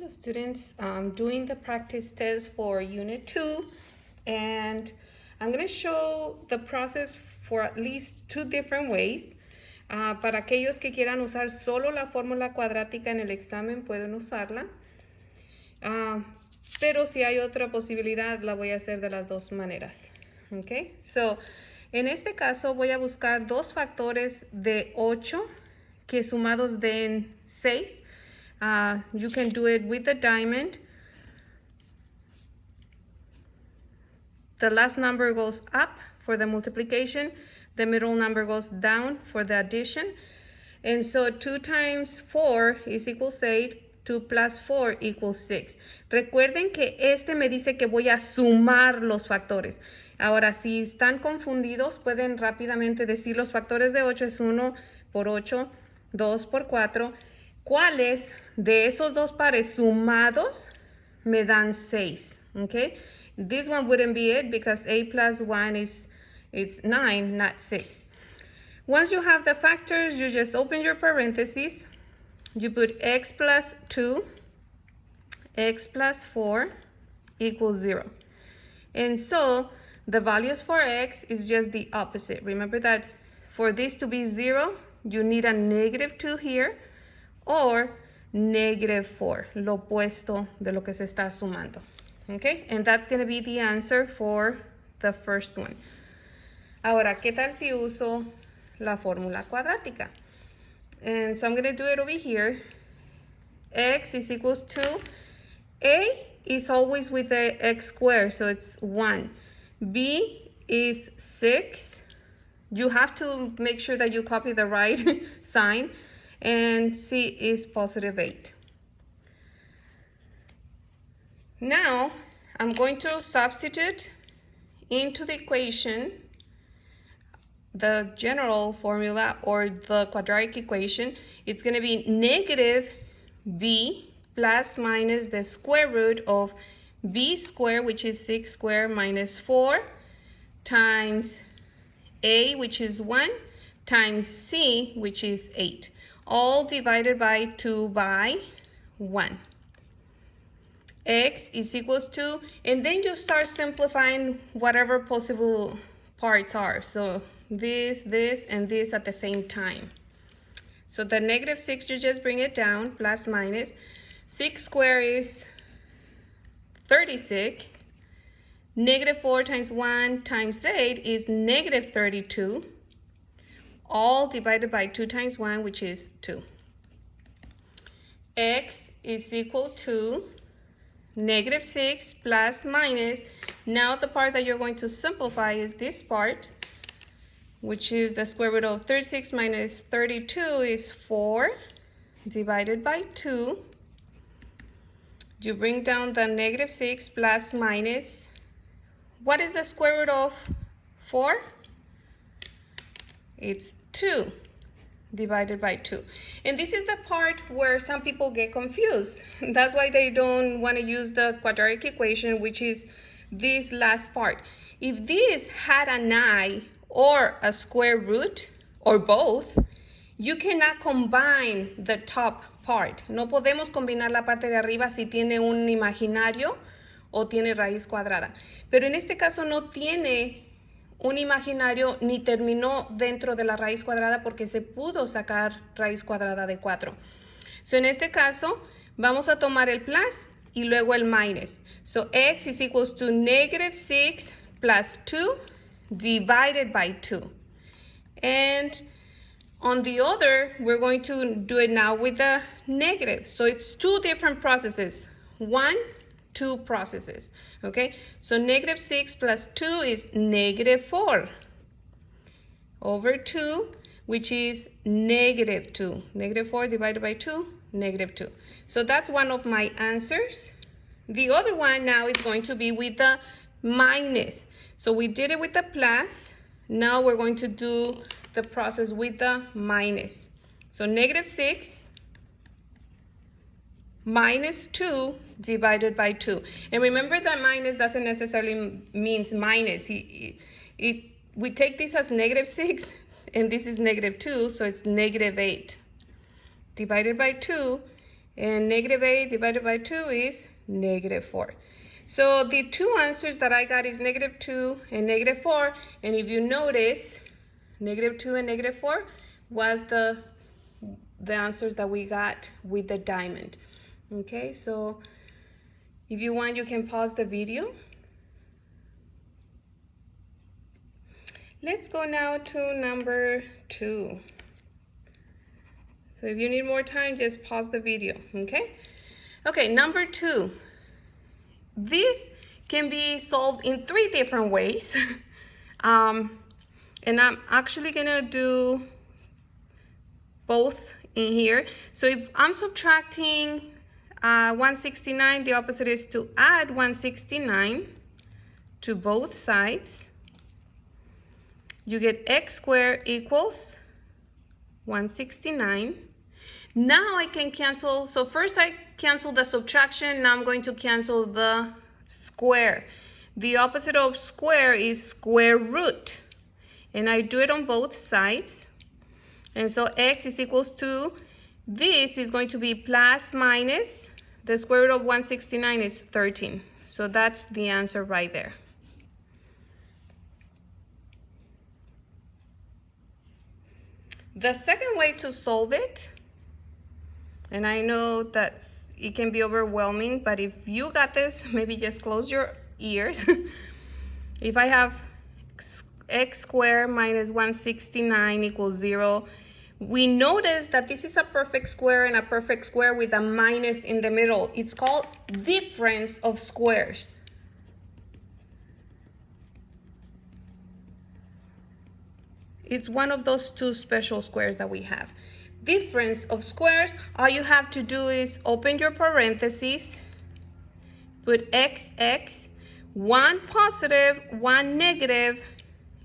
Hello students, I'm doing the practice test for Unit 2 and I'm going to show the process for at least two different ways. Para aquellos que quieran usar solo la fórmula cuadrática en el examen pueden usarla. Pero si hay otra posibilidad la voy a hacer de las dos maneras. Okay? So, en este caso voy a buscar dos factores de 8 que sumados den 6. You can do it with the diamond. The last number goes up for the multiplication. The middle number goes down for the addition. And so 2 times 4 is equals 8. 2 plus 4 equals 6. Recuerden que este me dice que voy a sumar los factores. Ahora, si están confundidos, pueden rápidamente decir los factores de 8 es 1 por 8, 2 por 4. ¿Cuáles de esos dos pares sumados me dan 6? Okay? This one wouldn't be it because 8 plus 1 it's 9, not 6. Once you have the factors, you just open your parentheses. You put x plus 2, x plus 4 equals 0. And so the values for x is just the opposite. Remember that for this to be 0, you need a negative 2 here or negative 4, lo opuesto de lo que se está sumando. Okay? And that's going to be the answer for the first one. Ahora, ¿qué tal si uso la fórmula cuadrática? And so I'm going to do it over here. X is equals to, A is always with the x squared, so it's 1. B is 6. You have to make sure that you copy the right sign. And C is positive 8. Now, I'm going to substitute into the equation the general formula or the quadratic equation. It's going to be negative b plus minus the square root of b squared, which is 6 squared, minus 4 times a, which is 1, times c, which is 8. All divided by 2 by 1. X is equals to, and then you start simplifying whatever possible parts are. So this, and this at the same time. So the negative 6, you just bring it down, plus minus. 6 squared is 36. Negative 4 times 1 times 8 is negative 32. All divided by 2 times 1, which is 2. X is equal to negative 6 plus minus. Now the part that you're going to simplify is this part, which is the square root of 36 minus 32 is 4 divided by 2. You bring down the negative 6 plus minus. What is the square root of 4? It's 2 divided by 2. And this is the part where some people get confused. That's why they don't want to use the quadratic equation, which is this last part. If this had an I or a square root, or both, you cannot combine the top part. No podemos combinar la parte de arriba si tiene un imaginario o tiene raíz cuadrada. Pero en este caso no tiene un imaginario ni terminó dentro de la raíz cuadrada porque se pudo sacar raíz cuadrada de 4. So en este caso vamos a tomar el plus y luego el minus. So x is equals to negative 6 plus 2 divided by 2. And on the other, we're going to do it now with the negative. So it's two different processes. 1, 2 processes. Okay, so negative 6 plus 2 is negative 4 over 2, which is negative 2. Negative 4 divided by 2, negative 2. So that's one of my answers. The other one now is going to be with the minus. So we did it with the plus. Now we're going to do the process with the minus. So negative 6 minus 2 divided by 2. And remember that minus doesn't necessarily means minus. We take this as negative 6, and this is negative 2, so it's negative 8. Divided by 2 And negative 8 divided by 2 is negative 4. So the two answers that I got is negative 2 and negative 4. And if you notice, negative 2 and negative 4 was the answers that we got with the diamond. Okay, so if you want, you can pause the video. Let's go now to number 2. So if you need more time, just pause the video, okay? Okay, number 2. This can be solved in 3 different ways. And I'm actually gonna do both in here. So if I'm subtracting 169, the opposite is to add 169 to both sides. You get x squared equals 169. Now I can cancel, so first I cancel the subtraction, now I'm going to cancel the square. The opposite of square is square root. And I do it on both sides. And so x is equals to, this is going to be plus minus, the square root of 169 is 13. So that's the answer right there. The second way to solve it, and I know that it can be overwhelming, but if you got this, maybe just close your ears. If I have x squared minus 169 equals 0, we notice that this is a perfect square and a perfect square with a minus in the middle. It's called difference of squares. It's one of those two special squares that we have. Difference of squares, all you have to do is open your parentheses, put x, one positive, one negative,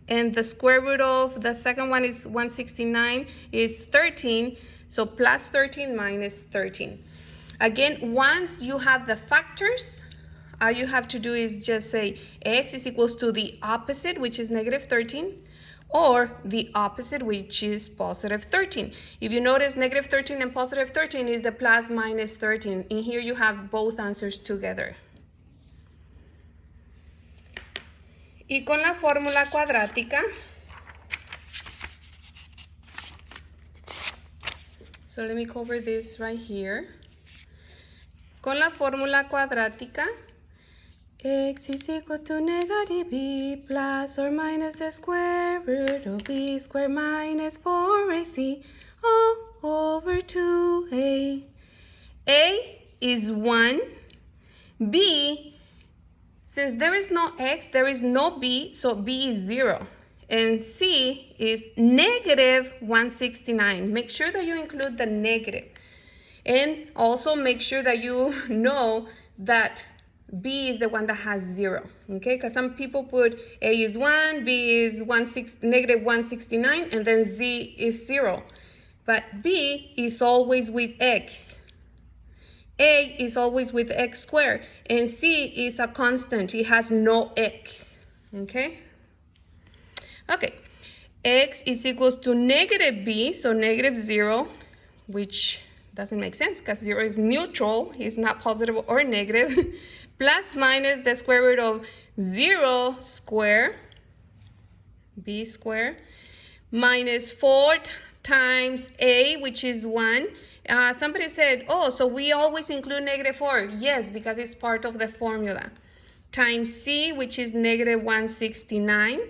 and the square root of the second one is 169 is 13, so plus 13 minus 13. Again, once you have the factors, all you have to do is just say x is equals to the opposite, which is negative 13, or the opposite, which is positive 13. If you notice, negative 13 and positive 13 is the plus minus 13. In here you have both answers together. Y con la fórmula cuadrática, so let me cover this right here. Con la fórmula cuadrática, x is equal to negative b plus or minus the square root of b squared minus 4ac all over 2a. A is 1. B, since there is no x, there is no b, so b is 0. And c is negative 169. Make sure that you include the negative. And also make sure that you know that b is the one that has 0, okay? Because some people put a is 1, b is negative 169, and then z is 0. But b is always with x. A is always with x squared, and c is a constant. It has no x, okay? Okay, x is equals to negative b, so negative 0, which doesn't make sense because 0 is neutral. It's not positive or negative. Plus minus the square root of 0 squared, b squared, minus 4 times a, which is 1. Somebody said, oh, so we always include negative 4. Yes, because it's part of the formula. Times c, which is negative 169,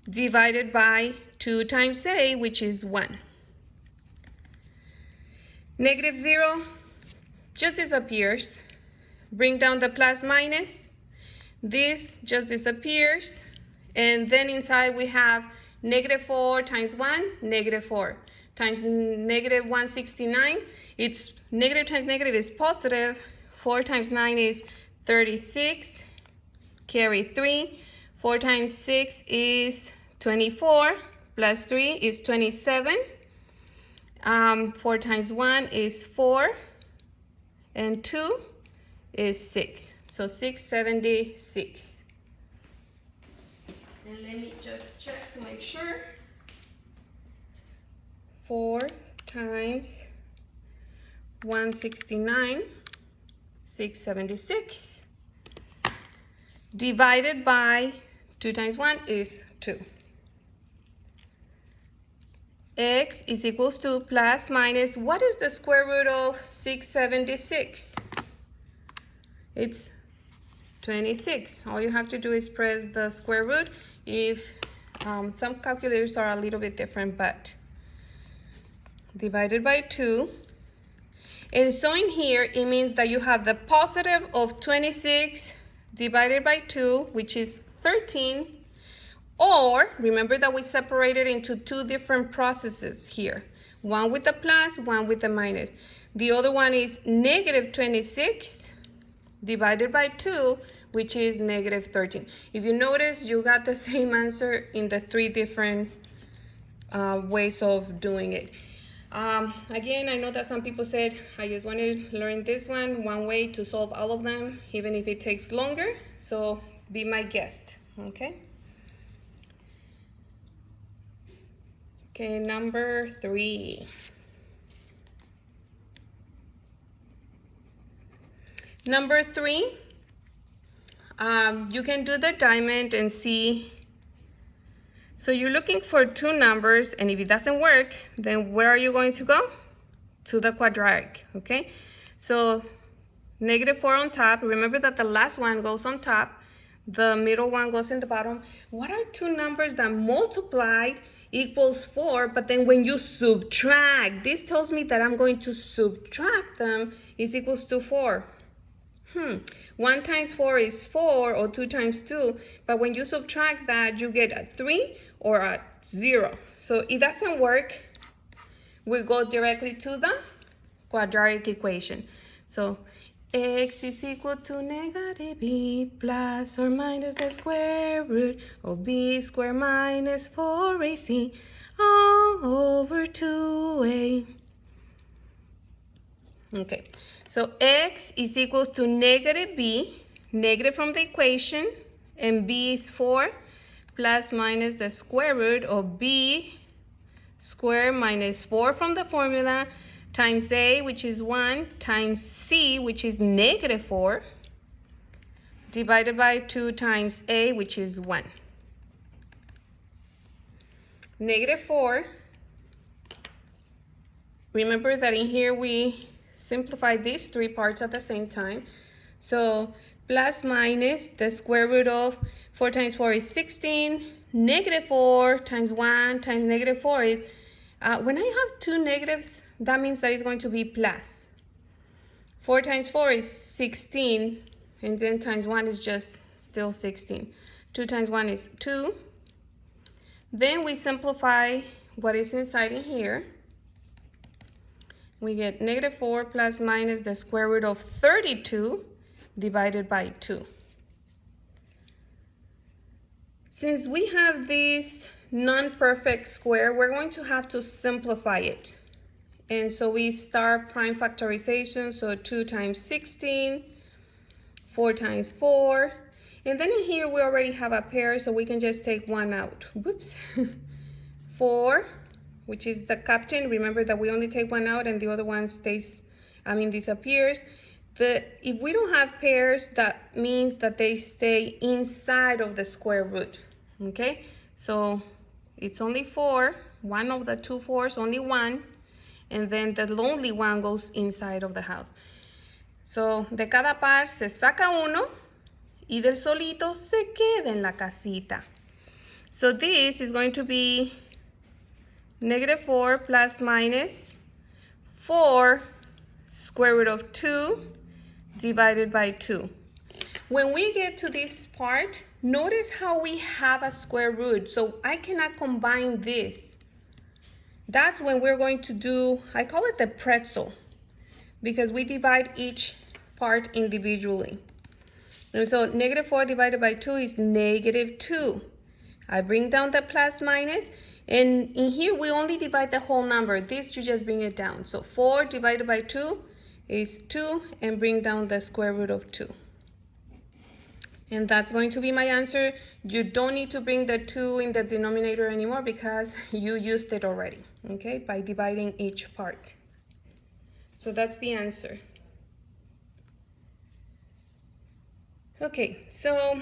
divided by 2 times a, which is 1. Negative 0 just disappears. Bring down the plus minus. This just disappears. And then inside we have negative 4 times 1, negative 4. Times negative 169. It's negative times negative is positive. 4 times 9 is 36. Carry 3. 4 times 6 is 24. Plus 3 is 27. 4 times 1 is 4. And 2 is 6. So 676. And let me just check to make sure. 4 times 169, 676. Divided by 2 times 1 is 2. X is equals to plus minus, what is the square root of 676? It's 26. All you have to do is press the square root. If some calculators are a little bit different, but divided by 2. And so in here, it means that you have the positive of 26 divided by 2, which is 13. Or, remember that we separated into 2 different processes here. One with the plus, one with the minus. The other one is negative 26 divided by 2, which is negative 13. If you notice, you got the same answer in the 3 different ways of doing it. Again, I know that some people said, I just want to learn this one way to solve all of them, even if it takes longer. So be my guest, okay? Okay, number 3. Number 3, you can do the diamond and see. So you're looking for 2 numbers, and if it doesn't work, then where are you going to go? To the quadratic, okay? So negative 4 on top. Remember that the last one goes on top. The middle one goes in the bottom. What are 2 numbers that multiplied equals 4, but then when you subtract, this tells me that I'm going to subtract them, is equals to 4. 1 times 4 is 4, or 2 times 2, but when you subtract that, you get a 3 or a 0. So it doesn't work. We go directly to the quadratic equation. So x is equal to negative b plus or minus the square root of b squared minus 4ac all over 2a. Okay, so x is equals to negative b, negative from the equation, and b is 4, plus minus the square root of b squared minus 4 from the formula, times a, which is 1, times c, which is negative 4, divided by 2 times a, which is 1. Negative 4. Remember that in here we simplify these 3 parts at the same time. So plus minus the square root of 4 times 4 is 16. Negative 4 times 1 times negative 4 is, when I have 2 negatives, that means that it's going to be plus. 4 times 4 is 16, and then times 1 is just still 16. 2 times 1 is 2. Then we simplify what is inside in here. We get negative 4 plus minus the square root of 32 divided by 2. Since we have this non-perfect square, we're going to have to simplify it. And so we start prime factorization. So 2 times 16, 4 times 4. And then in here we already have a pair, so we can just take 1 out. Whoops. 4, which is the captain. Remember that we only take 1 out and the other one disappears. If we don't have pairs, that means that they stay inside of the square root, okay? So it's only 4, one of the 2 4s, only 1, and then the lonely one goes inside of the house. So de cada par se saca uno y del solito se queda en la casita. So this is going to be negative 4 plus minus 4 square root of 2 divided by 2. When we get to this part, notice how we have a square root, so I cannot combine this. That's when we're going to do, I call it the pretzel, because we divide each part individually. And so negative 4 divided by 2 is negative 2. I bring down the plus minus, and in here we only divide the whole number. This you just bring it down. So 4 divided by 2 is 2, and bring down the square root of 2. And that's going to be my answer. You don't need to bring the 2 in the denominator anymore because you used it already, okay, by dividing each part. So that's the answer. Okay, so